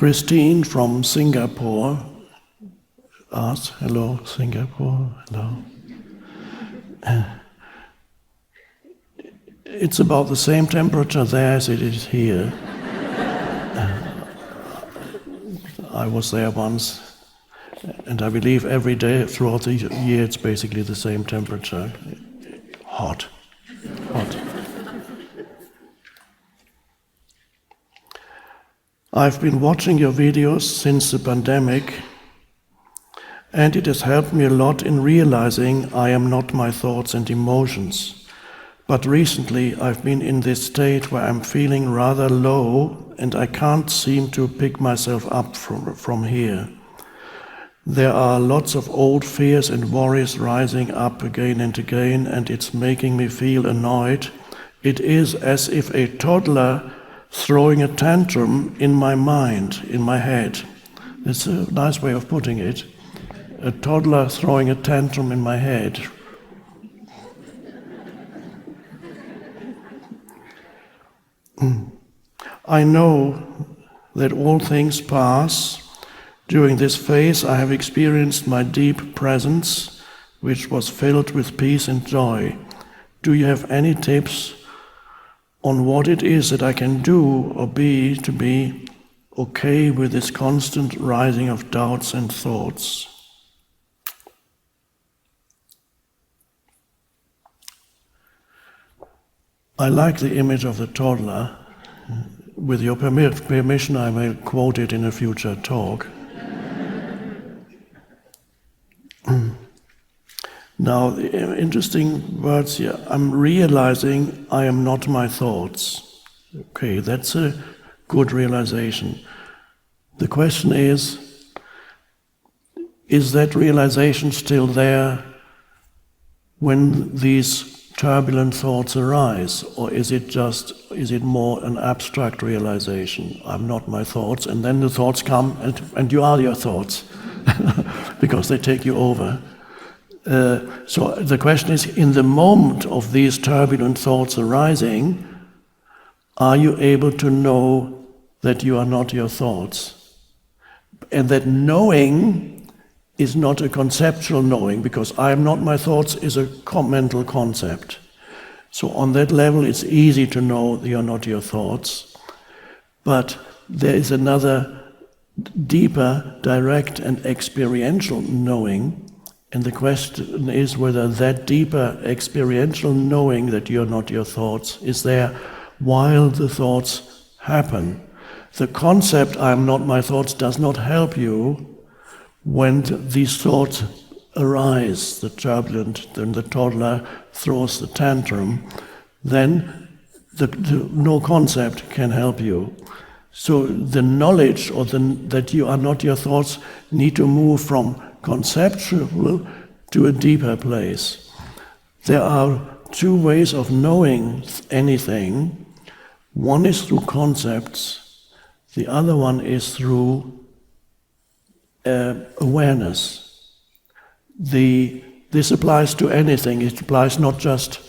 Christine from Singapore asked, hello Singapore, hello. It's about the same temperature there as it is here. I was there once, and I believe every day throughout the year it's basically the same temperature. Hot. I've been watching your videos since the pandemic, and it has helped me a lot in realizing I am not my thoughts and emotions. But recently I've been in this state where I'm feeling rather low and I can't seem to pick myself up from here. There are lots of old fears and worries rising up again and again, and it's making me feel annoyed. It is as if a toddler throwing a tantrum in my mind, in my head. It's a nice way of putting it. A toddler throwing a tantrum in my head. I know that all things pass. During this phase I have experienced my deep presence, which was filled with peace and joy. Do you have any tips on what it is that I can do or be to be okay with this constant rising of doubts and thoughts? I like the image of the toddler. With your permission, I may quote it in a future talk. Now, the interesting words here. I'm realizing I am not my thoughts. Okay, that's a good realization. The question is that realization still there when these turbulent thoughts arise, or is it more an abstract realization? I'm not my thoughts, and then the thoughts come, and you are your thoughts, because they take you over. So the question is, in the moment of these turbulent thoughts arising, are you able to know that you are not your thoughts? And that knowing is not a conceptual knowing, because I am not my thoughts is a mental concept. So on that level it's easy to know that you're not your thoughts. But there is another deeper, direct and experiential knowing, and the question is whether that deeper experiential knowing that you're not your thoughts is there while the thoughts happen. The concept I am not my thoughts does not help you when these thoughts arise, the turbulent, then the toddler throws the tantrum, then no concept can help you. So the knowledge that you are not your thoughts need to move from conceptual to a deeper place. There are two ways of knowing anything. One is through concepts, the other one is through awareness. This applies to anything. It applies not just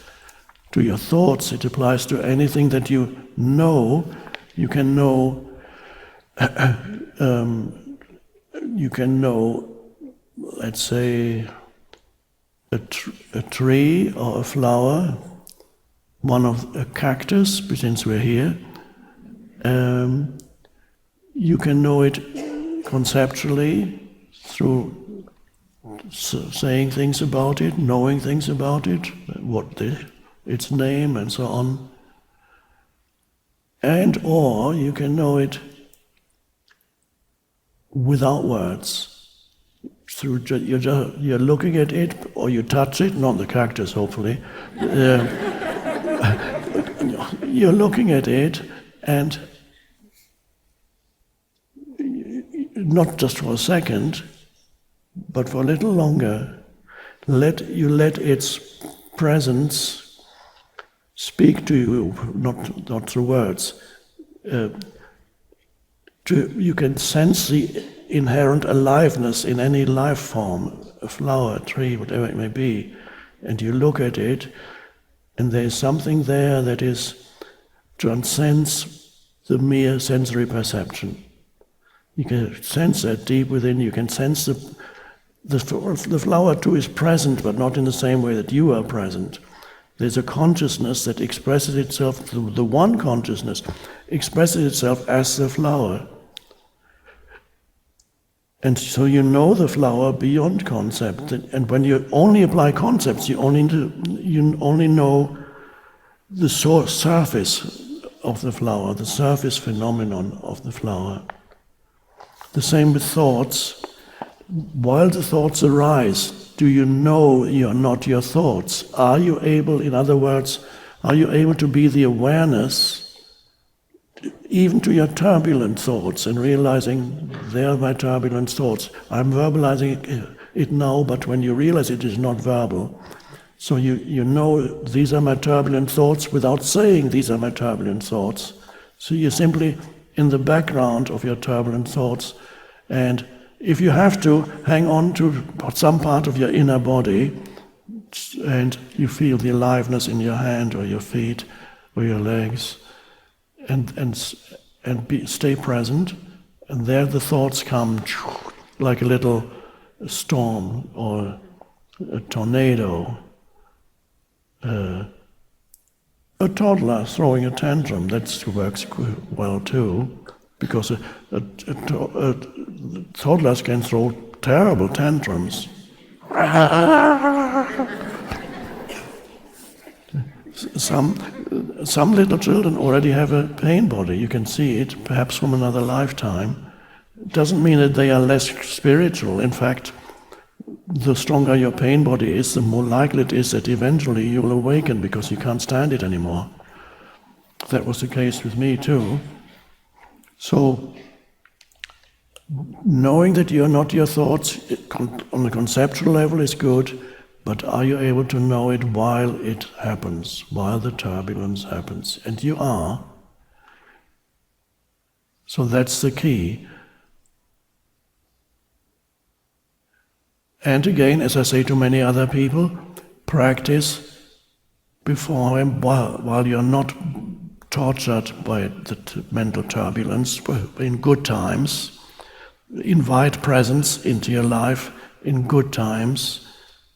to your thoughts, it applies to anything that you know. You can know, let's say, a tree or a flower, a cactus, since we're here. You can know it conceptually through saying things about it, knowing things about it, its name and so on. And or you can know it without words. You're looking at it, or you touch it, not the cactus hopefully. You're looking at it, and not just for a second, but for a little longer, let its presence speak to you, not through words. You can sense the inherent aliveness in any life form, a flower, a tree, whatever it may be, and you look at it, and there is something there that transcends the mere sensory perception. You can sense that deep within. You can sense the flower too is present, but not in the same way that you are present. There's a consciousness that expresses itself, the one consciousness expresses itself as the flower. And so you know the flower beyond concept. And when you only apply concepts, you only know the surface of the flower, the surface phenomenon of the flower. The same with thoughts. While the thoughts arise, do you know you're not your thoughts? Are you able, in other words, are you able to be the awareness even to your turbulent thoughts and realizing they are my turbulent thoughts? I'm verbalizing it now, but when you realize it is not verbal, so you know these are my turbulent thoughts without saying these are my turbulent thoughts. So you're simply in the background of your turbulent thoughts, and if you have to, hang on to some part of your inner body, and you feel the aliveness in your hand or your feet or your legs, and stay present, and there the thoughts come like a little storm or a tornado. A toddler throwing a tantrum, that works well too, because toddlers can throw terrible tantrums. Some little children already have a pain body. You can see it, perhaps from another lifetime. It doesn't mean that they are less spiritual. In fact, the stronger your pain body is, the more likely it is that eventually you'll awaken because you can't stand it anymore. That was the case with me too. So, knowing that you're not your thoughts on the conceptual level is good, but are you able to know it while it happens, while the turbulence happens? And you are. So that's the key. And again, as I say to many other people, practice before and while you're not tortured by the mental turbulence, in good times. Invite presence into your life in good times.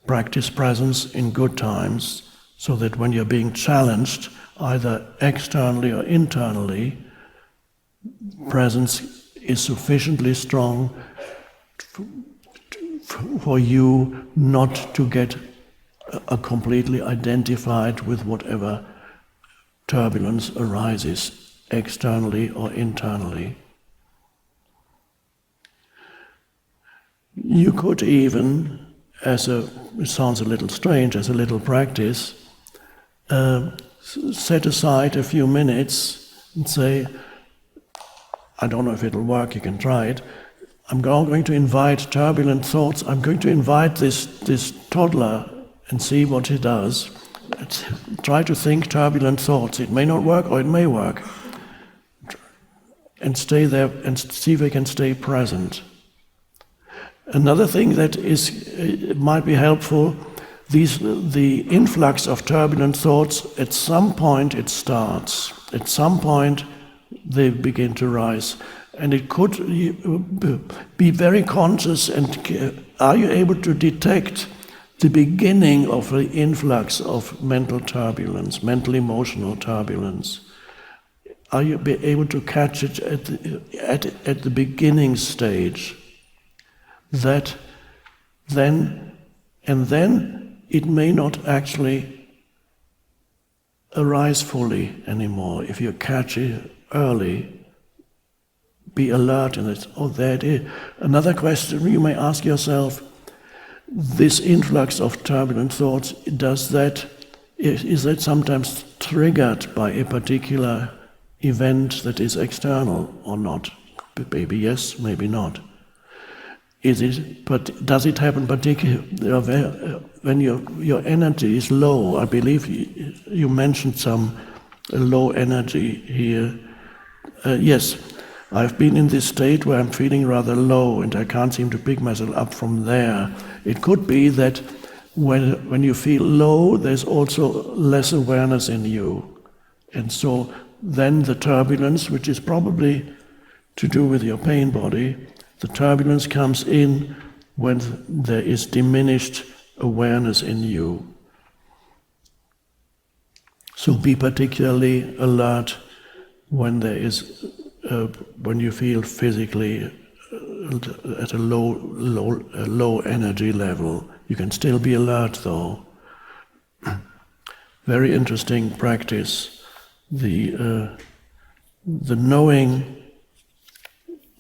Practice presence in good times, so that when you're being challenged, either externally or internally, presence is sufficiently strong for you not to get completely identified with whatever turbulence arises, externally or internally. You could even, it sounds a little strange, as a little practice, set aside a few minutes and say, I don't know if it'll work, you can try it, I'm going to invite turbulent thoughts, I'm going to invite this toddler and see what he does. Try to think turbulent thoughts. It may not work or it may work. And stay there and see if we can stay present. Another thing that might be helpful, the influx of turbulent thoughts, at some point it starts. At some point they begin to rise. And it could be very conscious, and are you able to detect the beginning of the influx of mental turbulence, mental emotional turbulence? Are you able to catch it at the beginning stage? That then it may not actually arise fully anymore. If you catch it early, be alert and there it is. Another question you may ask yourself, this influx of turbulent thoughts, is that sometimes triggered by a particular event that is external or not? Maybe yes, maybe not. But does it happen particularly when your energy is low? I believe you mentioned some low energy here. Yes, I've been in this state where I'm feeling rather low and I can't seem to pick myself up from there. It could be that when you feel low, there's also less awareness in you. And so then the turbulence, which is probably to do with your pain body. The turbulence comes in when there is diminished awareness in you. So be particularly alert when there is, when you feel physically at a low energy level. You can still be alert, though. Very interesting practice. The knowing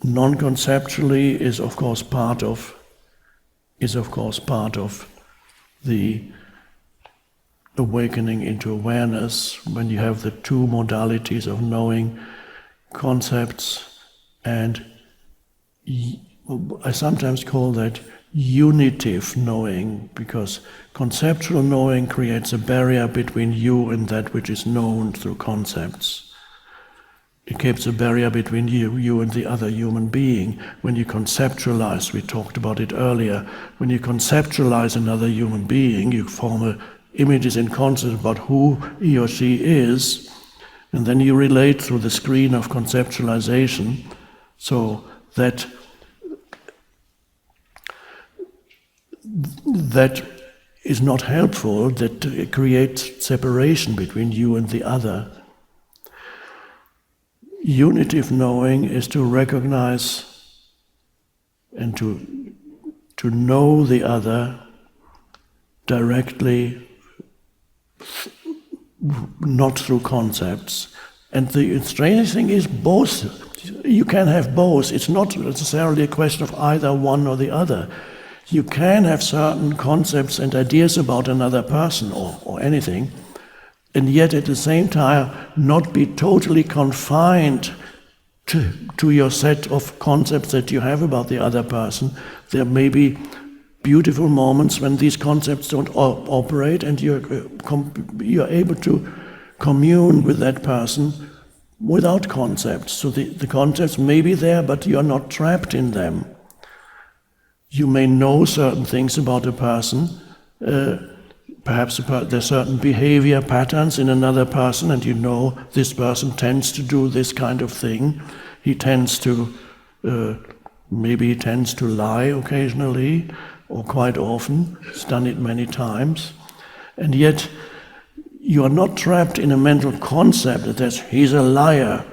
non-conceptually is of course part of the awakening into awareness, when you have the two modalities of knowing, concepts, and I sometimes call that unitive knowing, because conceptual knowing creates a barrier between you and that which is known through concepts. It keeps a barrier between you and the other human being. When you conceptualize, we talked about it earlier, when you conceptualize another human being, you form images and concepts about who he or she is, and then you relate through the screen of conceptualization, so that is not helpful, that creates separation between you and the other. Unitive knowing is to recognize and to know the other directly, not through concepts. And the strange thing is both. You can have both. It's not necessarily a question of either one or the other. You can have certain concepts and ideas about another person or anything, and yet at the same time not be totally confined to your set of concepts that you have about the other person. There may be beautiful moments when these concepts don't operate, and you're able to commune with that person without concepts. So the concepts may be there, but you're not trapped in them. You may know certain things about a person, perhaps there's certain behavior patterns in another person, and you know this person tends to do this kind of thing. He tends to, maybe he tends to lie occasionally, or quite often. He's done it many times. And yet, you are not trapped in a mental concept that he's a liar,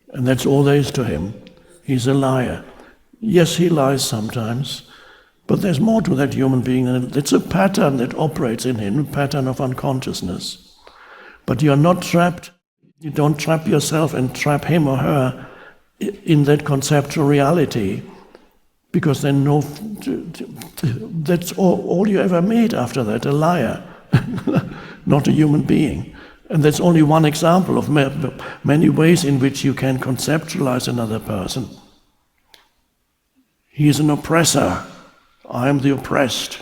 and that's all there is to him. He's a liar. Yes, he lies sometimes, but there's more to that human being. It's a pattern that operates in him, a pattern of unconsciousness. But you're not trapped. You don't trap yourself and trap him or her in that conceptual reality, because then that's all you ever made after that, a liar, not a human being. And that's only one example of many ways in which you can conceptualize another person. He is an oppressor. I am the oppressed.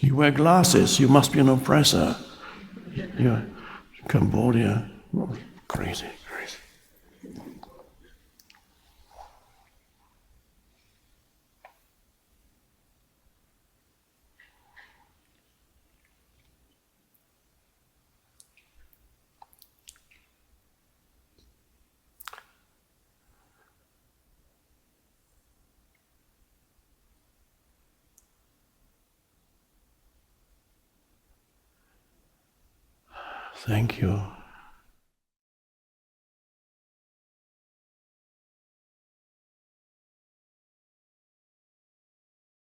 You wear glasses, you must be an oppressor. You're Cambodia. Crazy. Thank you.